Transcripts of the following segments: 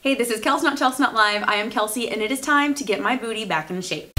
Hey, this is Kelsey, not Chelsea, not live. I am Kelsey, and it is time to get my booty back in shape.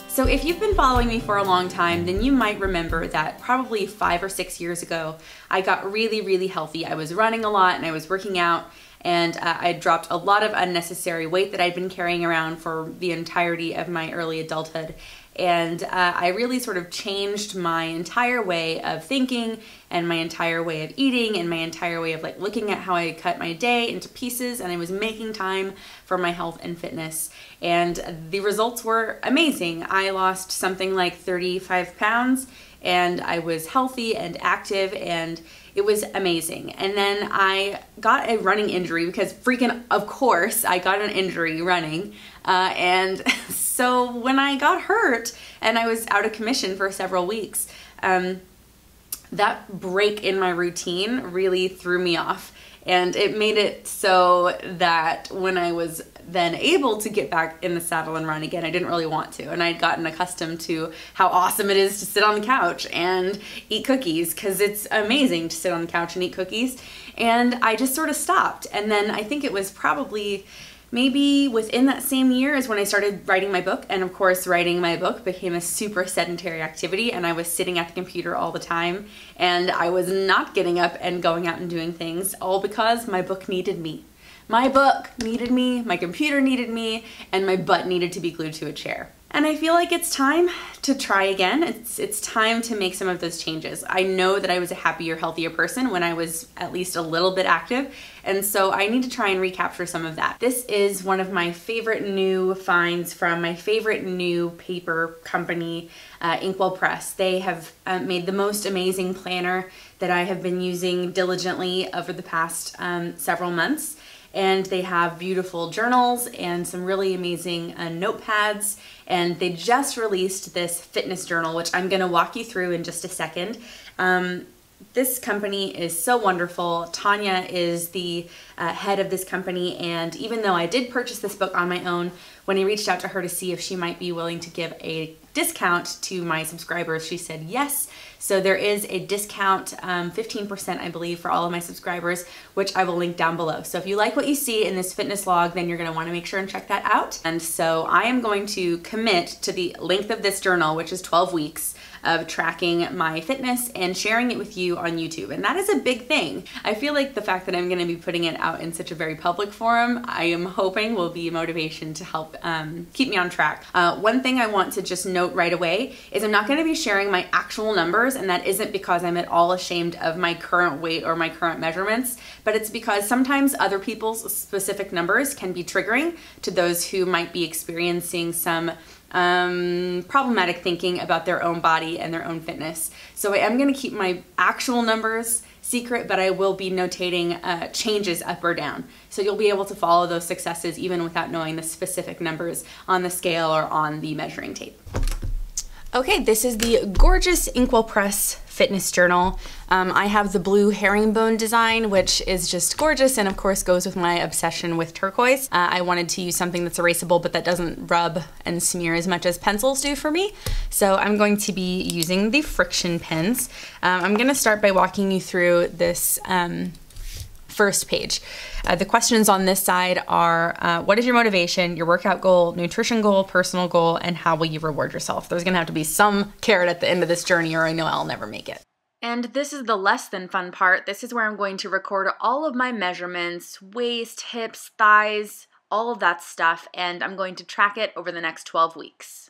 So if you've been following me for a long time, then you might remember that probably 5 or 6 years ago, I got really healthy. I was running a lot and I was working out, and I dropped a lot of unnecessary weight that I'd been carrying around for the entirety of my early adulthood. And I really sort of changed my entire way of thinking and my entire way of eating and my entire way of like looking at how I cut my day into pieces, and I was making time for my health and fitness. And the results were amazing. I lost something like 35 pounds and I was healthy and active, and it was amazing. And then I got a running injury because freaking, of course, I got an injury running. And so when I got hurt and I was out of commission for several weeks, that break in my routine really threw me off. And it made it so that when I was then able to get back in the saddle and run again, I didn't really want to. And I'd gotten accustomed to how awesome it is to sit on the couch and eat cookies, because it's amazing to sit on the couch and eat cookies. And I just sort of stopped. And then I think it was probably maybe within that same year is when I started writing my book. And of course, writing my book became a super sedentary activity, and I was sitting at the computer all the time, and I was not getting up and going out and doing things, all because my book needed me. My book needed me, my computer needed me, and my butt needed to be glued to a chair. And I feel like it's time to try again. It's time to make some of those changes. I know that I was a happier, healthier person when I was at least a little bit active, and so I need to try and recapture some of that. This is one of my favorite new finds from my favorite new paper company, inkWELL Press. They have made the most amazing planner that I have been using diligently over the past several months. And they have beautiful journals and some really amazing notepads. And they just released this fitness journal, which I'm gonna walk you through in just a second. This company is so wonderful. Tanya is the head of this company, and even though I did purchase this book on my own, when I reached out to her to see if she might be willing to give a discount to my subscribers, she said yes. So there is a discount, 15% I believe, for all of my subscribers, which I will link down below. So if you like what you see in this fitness log, then you're gonna wanna make sure and check that out. And so I am going to commit to the length of this journal, which is 12 weeks, of tracking my fitness and sharing it with you on YouTube. And that is a big thing. I feel like the fact that I'm gonna be putting it out in such a very public forum, I am hoping will be motivation to help keep me on track. One thing I want to just note right away is I'm not gonna be sharing my actual numbers, and that isn't because I'm at all ashamed of my current weight or my current measurements, but it's because sometimes other people's specific numbers can be triggering to those who might be experiencing some problematic thinking about their own body and their own fitness. So I am going to keep my actual numbers secret, but I will be notating changes up or down. So you'll be able to follow those successes even without knowing the specific numbers on the scale or on the measuring tape. Okay, this is the gorgeous inkWELL Press fitness journal. I have the blue herringbone design, which is just gorgeous, and of course goes with my obsession with turquoise. I wanted to use something that's erasable but that doesn't rub and smear as much as pencils do for me. So I'm going to be using the friction pens. I'm gonna start by walking you through this first page. The questions on this side are, what is your motivation, your workout goal, nutrition goal, personal goal, and how will you reward yourself? There's gonna have to be some carrot at the end of this journey, or I know I'll never make it. And this is the less than fun part. This is where I'm going to record all of my measurements, waist, hips, thighs, all of that stuff, and I'm going to track it over the next 12 weeks.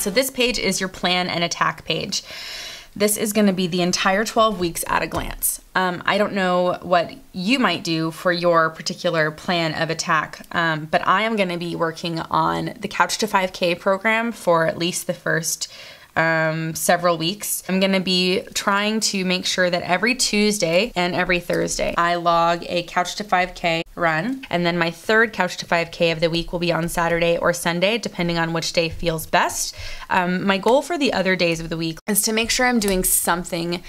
So this page is your plan and attack page. This is going to be the entire 12 weeks at a glance. I don't know what you might do for your particular plan of attack, but I am going to be working on the Couch to 5K program for at least the first several weeks. I'm going to be trying to make sure that every Tuesday and every Thursday I log a Couch to 5K run, and then my third Couch to 5K of the week will be on Saturday or Sunday, depending on which day feels best. My goal for the other days of the week is to make sure I'm doing something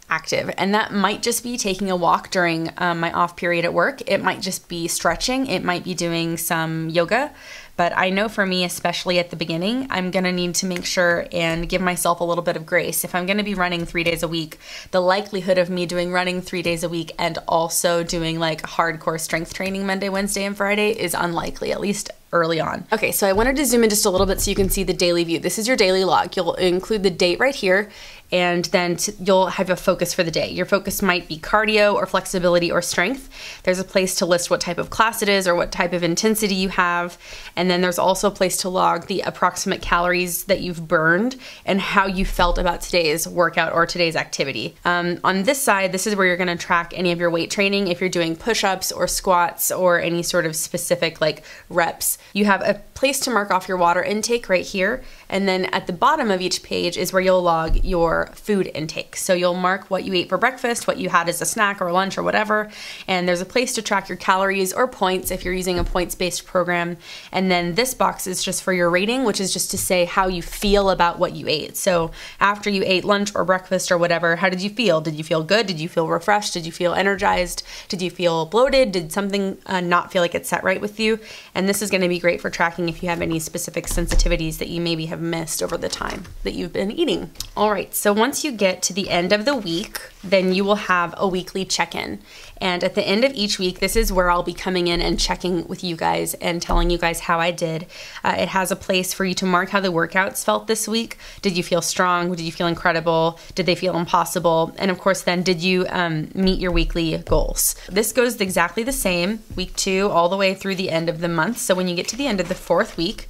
active, and that might just be taking a walk during my off period at work. It might just be stretching. It might be doing some yoga. But I know for me, especially at the beginning, I'm going to need to make sure and give myself a little bit of grace. If I'm going to be running 3 days a week, the likelihood of me doing running 3 days a week and also doing like hardcore strength training Monday, Wednesday, and Friday is unlikely, at least early on. Okay, so I wanted to zoom in just a little bit so you can see the daily view. This is your daily log. You'll include the date right here, and then you'll have a focus for the day. Your focus might be cardio or flexibility or strength. There's a place to list what type of class it is or what type of intensity you have. And then there's also a place to log the approximate calories that you've burned and how you felt about today's workout or today's activity. On this side, this is where you're gonna track any of your weight training. If you're doing push-ups or squats or any sort of specific like reps, you have a place to mark off your water intake right here. And then at the bottom of each page is where you'll log your food intake. So you'll mark what you ate for breakfast, what you had as a snack or lunch or whatever. And there's a place to track your calories or points if you're using a points-based program. And then this box is just for your rating, which is just to say how you feel about what you ate. So after you ate lunch or breakfast or whatever, how did you feel? Did you feel good? Did you feel refreshed? Did you feel energized? Did you feel bloated? Did something not feel like it sat right with you? And this is going to be great for tracking if you have any specific sensitivities that you maybe have missed over the time that you've been eating. All right, so once you get to the end of the week, then you will have a weekly check-in. And at the end of each week, this is where I'll be coming in and checking with you guys and telling you guys how I did. It has a place for you to mark how the workouts felt this week. Did you feel strong? Did you feel incredible? Did they feel impossible? And of course, then did you meet your weekly goals? This goes exactly the same, week 2 all the way through the end of the month. So when you get to the end of the 4th week,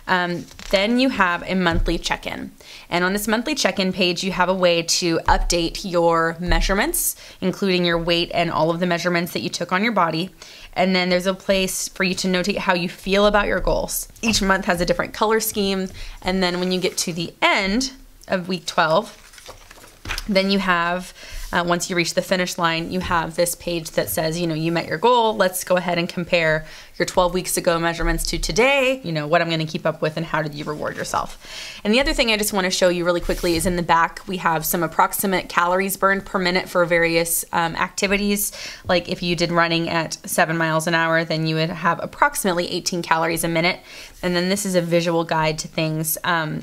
then you have a monthly check-in. And on this monthly check-in page, you have a way to update your measurements, including your weight and all of the measurements that you took on your body. And then there's a place for you to notate how you feel about your goals. Each month has a different color scheme. And then when you get to the end of week 12, then you have, once you reach the finish line, you have this page that says, you know, you met your goal. Let's go ahead and compare your 12 weeks ago measurements to today, you know, what I'm going to keep up with and how did you reward yourself. And the other thing I just want to show you really quickly is in the back, we have some approximate calories burned per minute for various activities. Like if you did running at 7 miles an hour, then you would have approximately 18 calories a minute. And then this is a visual guide to things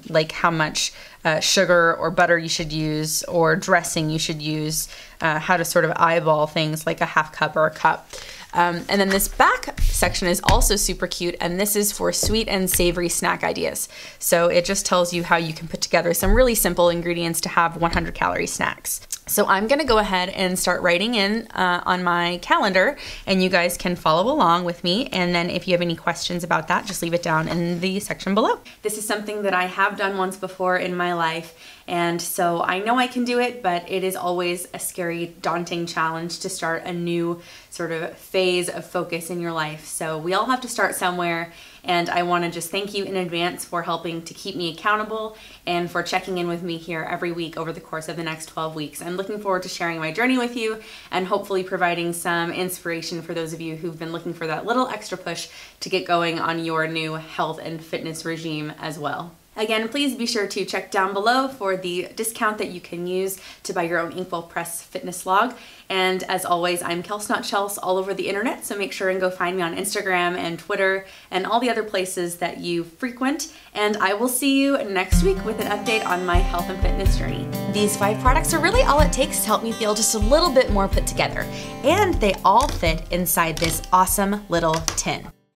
like how much sugar or butter you should use or dressing you should use, how to sort of eyeball things like a half cup or a cup. And then this back section is also super cute, and this is for sweet and savory snack ideas. So it just tells you how you can put together some really simple ingredients to have 100 calorie snacks. So I'm gonna go ahead and start writing in on my calendar, and you guys can follow along with me. And then if you have any questions about that, just leave it down in the section below. This is something that I have done once before in my life, and so I know I can do it, but it is always a scary, daunting challenge to start a new sort of phase of focus in your life. So we all have to start somewhere, and I want to just thank you in advance for helping to keep me accountable and for checking in with me here every week over the course of the next 12 weeks. I'm looking forward to sharing my journey with you and hopefully providing some inspiration for those of you who've been looking for that little extra push to get going on your new health and fitness regime as well. Again, please be sure to check down below for the discount that you can use to buy your own inkWELL Press fitness log. And as always, I'm Kelsey not Chels all over the internet, so make sure and go find me on Instagram and Twitter and all the other places that you frequent. And I will see you next week with an update on my health and fitness journey. These 5 products are really all it takes to help me feel just a little bit more put together. And they all fit inside this awesome little tin.